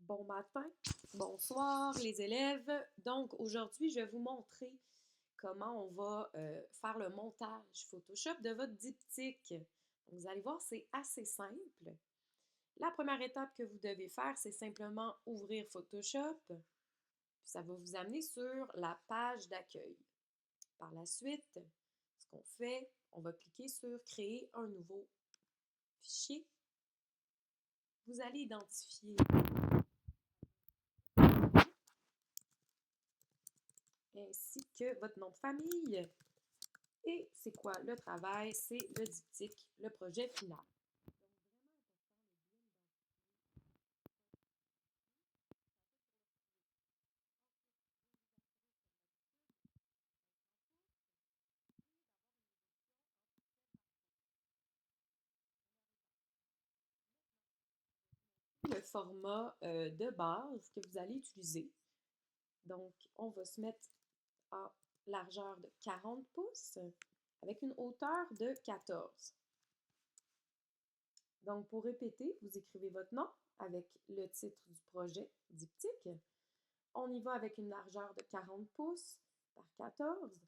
Bon matin, bonsoir les élèves. Donc aujourd'hui, je vais vous montrer comment on va faire le montage Photoshop de votre diptyque. Donc, vous allez voir, c'est assez simple. La première étape que vous devez faire, c'est simplement ouvrir Photoshop. Puis ça va vous amener sur la page d'accueil. Par la suite, ce qu'on fait, on va cliquer sur Créer un nouveau fichier. Vous allez identifier ainsi que votre nom de famille. Et c'est quoi le travail? C'est le diptyque, le projet final. Le format de base que vous allez utiliser. Donc, on va se mettre en largeur de 40 pouces avec une hauteur de 14. Donc, pour répéter, vous écrivez votre nom avec le titre du projet diptyque. On y va avec une largeur de 40 pouces par 14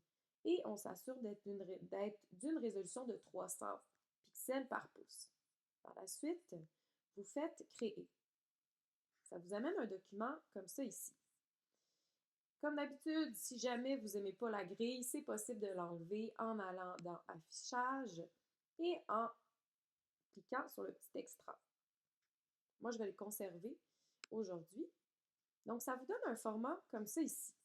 et on s'assure d'être d'une résolution de 300 pixels par pouce. Par la suite, vous faites créer. Ça vous amène un document comme ça ici. Comme d'habitude, si jamais vous n'aimez pas la grille, c'est possible de l'enlever en allant dans Affichage et en cliquant sur le petit extra. Moi, je vais le conserver aujourd'hui. Donc, ça vous donne un format comme ça ici.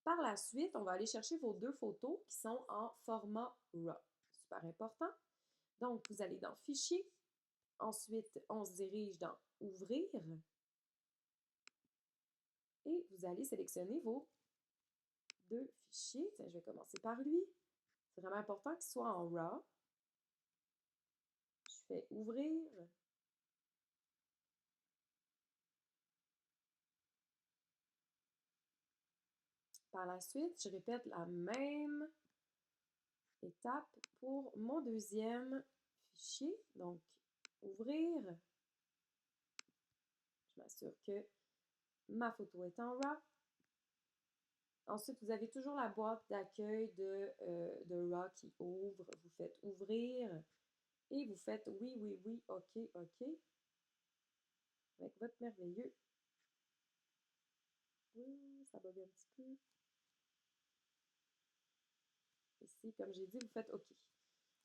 Par la suite, on va aller chercher vos deux photos qui sont en format RAW. Super important. Donc, vous allez dans Fichier. Ensuite, on se dirige dans Ouvrir. Et vous allez sélectionner vos deux fichiers. Tiens, je vais commencer par lui. C'est vraiment important qu'il soit en RAW. Je fais Ouvrir. Par la suite, je répète la même étape pour mon deuxième fichier. Donc, Ouvrir. Je m'assure que ma photo est en RAW. Ensuite, vous avez toujours la boîte d'accueil de RAW qui ouvre. Vous faites Ouvrir et vous faites Oui, oui, oui, OK, OK. Avec votre merveilleux. Ça bug un petit peu. Ici, comme j'ai dit, vous faites OK.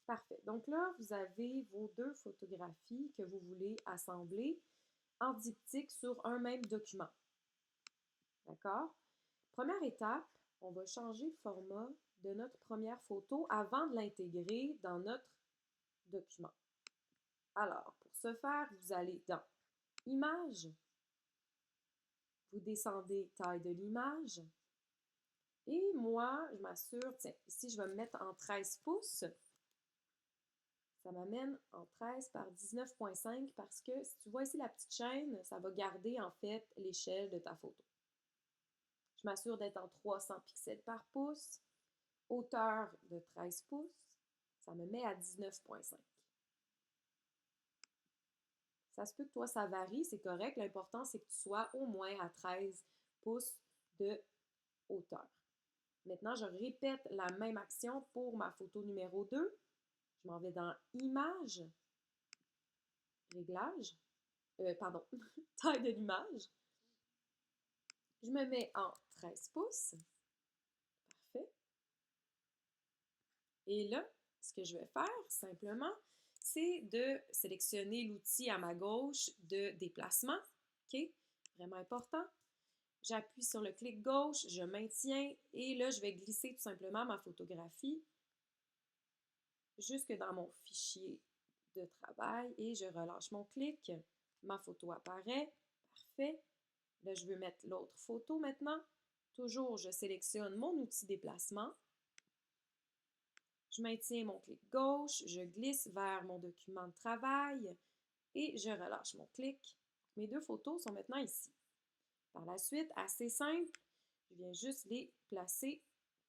Parfait. Donc là, vous avez vos deux photographies que vous voulez assembler en diptyque sur un même document. D'accord? Première étape, on va changer le format de notre première photo avant de l'intégrer dans notre document. Alors, pour ce faire, vous allez dans Image, vous descendez taille de l'image, et moi, je m'assure, tiens, ici, je vais me mettre en 13 pouces. Ça m'amène en 13 par 19,5 parce que si tu vois ici la petite chaîne, ça va garder en fait l'échelle de ta photo. Je m'assure d'être en 300 pixels par pouce, hauteur de 13 pouces, ça me met à 19,5. Ça se peut que toi, ça varie, c'est correct. L'important, c'est que tu sois au moins à 13 pouces de hauteur. Maintenant, je répète la même action pour ma photo numéro 2. Je m'en vais dans Image, Réglage, pardon, taille de l'image. Je me mets en 13 pouces. Parfait. Et là, ce que je vais faire, simplement, c'est de sélectionner l'outil à ma gauche de déplacement. OK? Vraiment important. J'appuie sur le clic gauche, je maintiens et là, je vais glisser tout simplement ma photographie jusque dans mon fichier de travail et je relâche mon clic. Ma photo apparaît. Parfait. Là, je veux mettre l'autre photo maintenant. Toujours, je sélectionne mon outil déplacement. Je maintiens mon clic gauche, je glisse vers mon document de travail et je relâche mon clic. Mes deux photos sont maintenant ici. Par la suite, assez simple, je viens juste les placer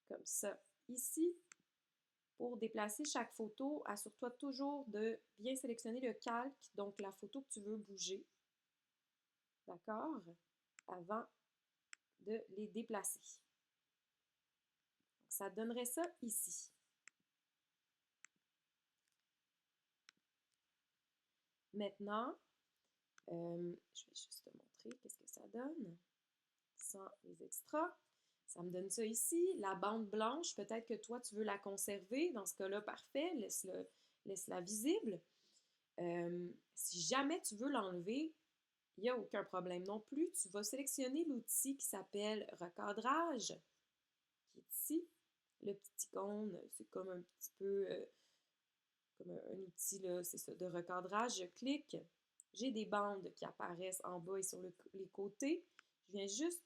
comme ça ici. Pour déplacer chaque photo, assure-toi toujours de bien sélectionner le calque, donc la photo que tu veux bouger. d'accord, avant de les déplacer. Donc, ça donnerait ça ici. Maintenant, je vais juste te montrer qu'est-ce que ça donne sans les extras. Ça me donne ça ici. La bande blanche, peut-être que toi, tu veux la conserver. Dans ce cas-là, parfait, laisse-la visible. Si jamais tu veux l'enlever, il n'y a aucun problème non plus. Tu vas sélectionner l'outil qui s'appelle recadrage, qui est ici. Le petit icône, c'est comme un petit peu comme un outil, là, c'est ça, de recadrage. Je clique. J'ai des bandes qui apparaissent en bas et sur les côtés. Je viens juste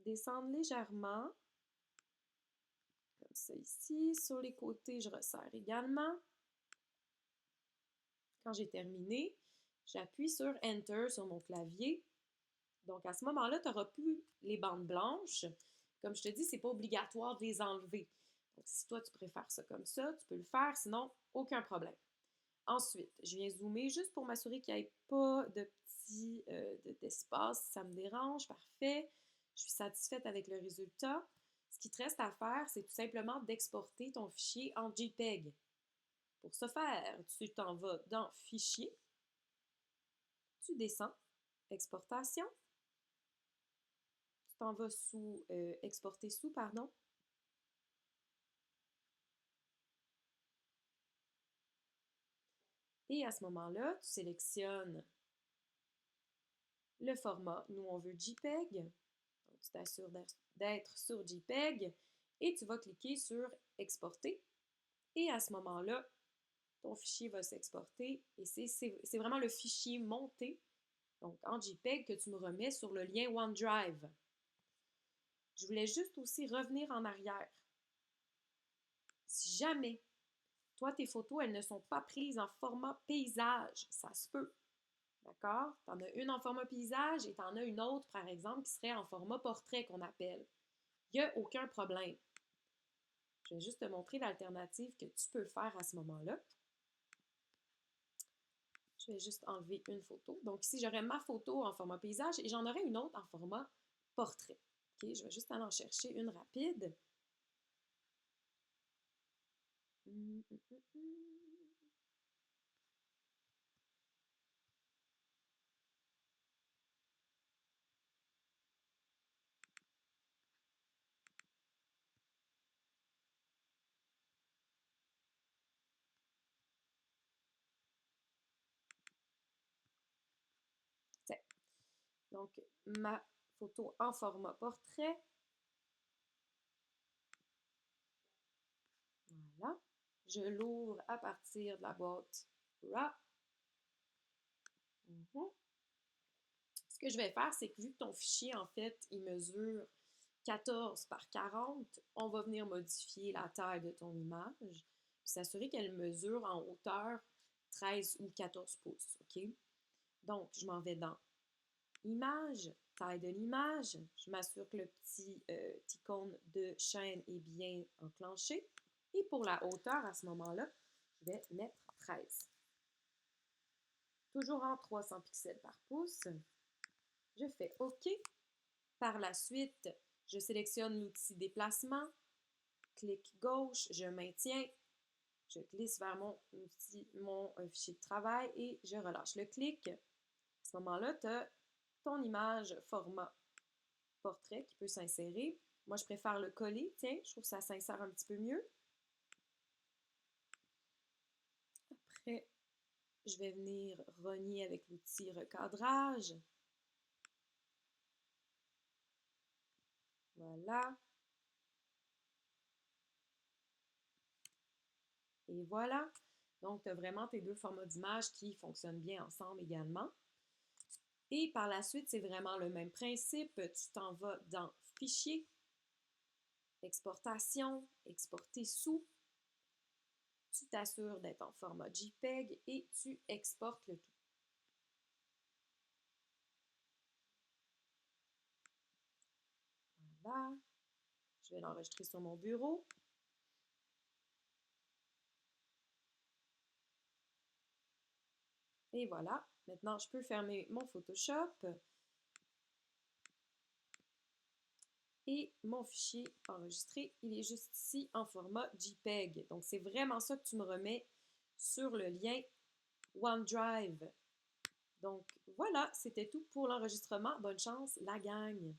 descendre légèrement, comme ça ici. Sur les côtés, je resserre également. Quand j'ai terminé, j'appuie sur Enter sur mon clavier. Donc, à ce moment-là, tu n'auras plus les bandes blanches. Comme je te dis, ce n'est pas obligatoire de les enlever. Donc, si toi, tu préfères ça comme ça, tu peux le faire, sinon, aucun problème. Ensuite, je viens zoomer juste pour m'assurer qu'il n'y ait pas de petit d'espace. Ça me dérange, parfait. Je suis satisfaite avec le résultat. Ce qui te reste à faire, c'est tout simplement d'exporter ton fichier en JPEG. Pour ce faire, tu t'en vas dans Fichier, tu descends, Exportation, tu t'en vas sous Exporter sous, pardon. Et à ce moment-là, tu sélectionnes le format. Nous, on veut JPEG. Donc, tu t'assures d'être sur JPEG et tu vas cliquer sur Exporter. Et à ce moment-là, ton fichier va s'exporter et c'est vraiment le fichier monté, donc en JPEG, que tu me remets sur le lien OneDrive. Je voulais juste aussi revenir en arrière. Si jamais, toi, tes photos, elles ne sont pas prises en format paysage, ça se peut. D'accord? Tu en as une en format paysage et tu en as une autre, par exemple, qui serait en format portrait qu'on appelle. Il n'y a aucun problème. Je vais juste te montrer l'alternative que tu peux faire à ce moment-là. Je vais juste enlever une photo. Donc ici, j'aurais ma photo en format paysage et j'en aurais une autre en format portrait. OK, je vais juste aller en chercher une rapide. Tiens. Donc, ma photo en format portrait. Voilà. Je l'ouvre à partir de la boîte RAW. Ce que je vais faire, c'est que vu que ton fichier, en fait, il mesure 14 par 40, on va venir modifier la taille de ton image, puis s'assurer qu'elle mesure en hauteur 13 ou 14 pouces, OK? Donc, je m'en vais dans Image, taille de l'image, je m'assure que le petit icône de chaîne est bien enclenché, et pour la hauteur, à ce moment-là, je vais mettre 13. Toujours en 300 pixels par pouce. Je fais OK. Par la suite, je sélectionne l'outil déplacement, clic gauche, je maintiens, je glisse vers mon fichier de travail et je relâche le clic. À ce moment-là, tu as ton image format portrait qui peut s'insérer. Moi, je préfère le coller, tiens, je trouve que ça s'insère un petit peu mieux. Après, je vais venir rogner avec l'outil recadrage. Voilà. Et voilà. Donc, tu as vraiment tes deux formats d'image qui fonctionnent bien ensemble également. Et par la suite, c'est vraiment le même principe. Tu t'en vas dans Fichier, Exportation, Exporter sous. Tu t'assures d'être en format JPEG et tu exportes le tout. Voilà. Je vais l'enregistrer sur mon bureau. Et voilà. Maintenant, je peux fermer mon Photoshop. Et mon fichier enregistré, il est juste ici en format JPEG. Donc, c'est vraiment ça que tu me remets sur le lien OneDrive. Donc, voilà, c'était tout pour l'enregistrement. Bonne chance, la gang!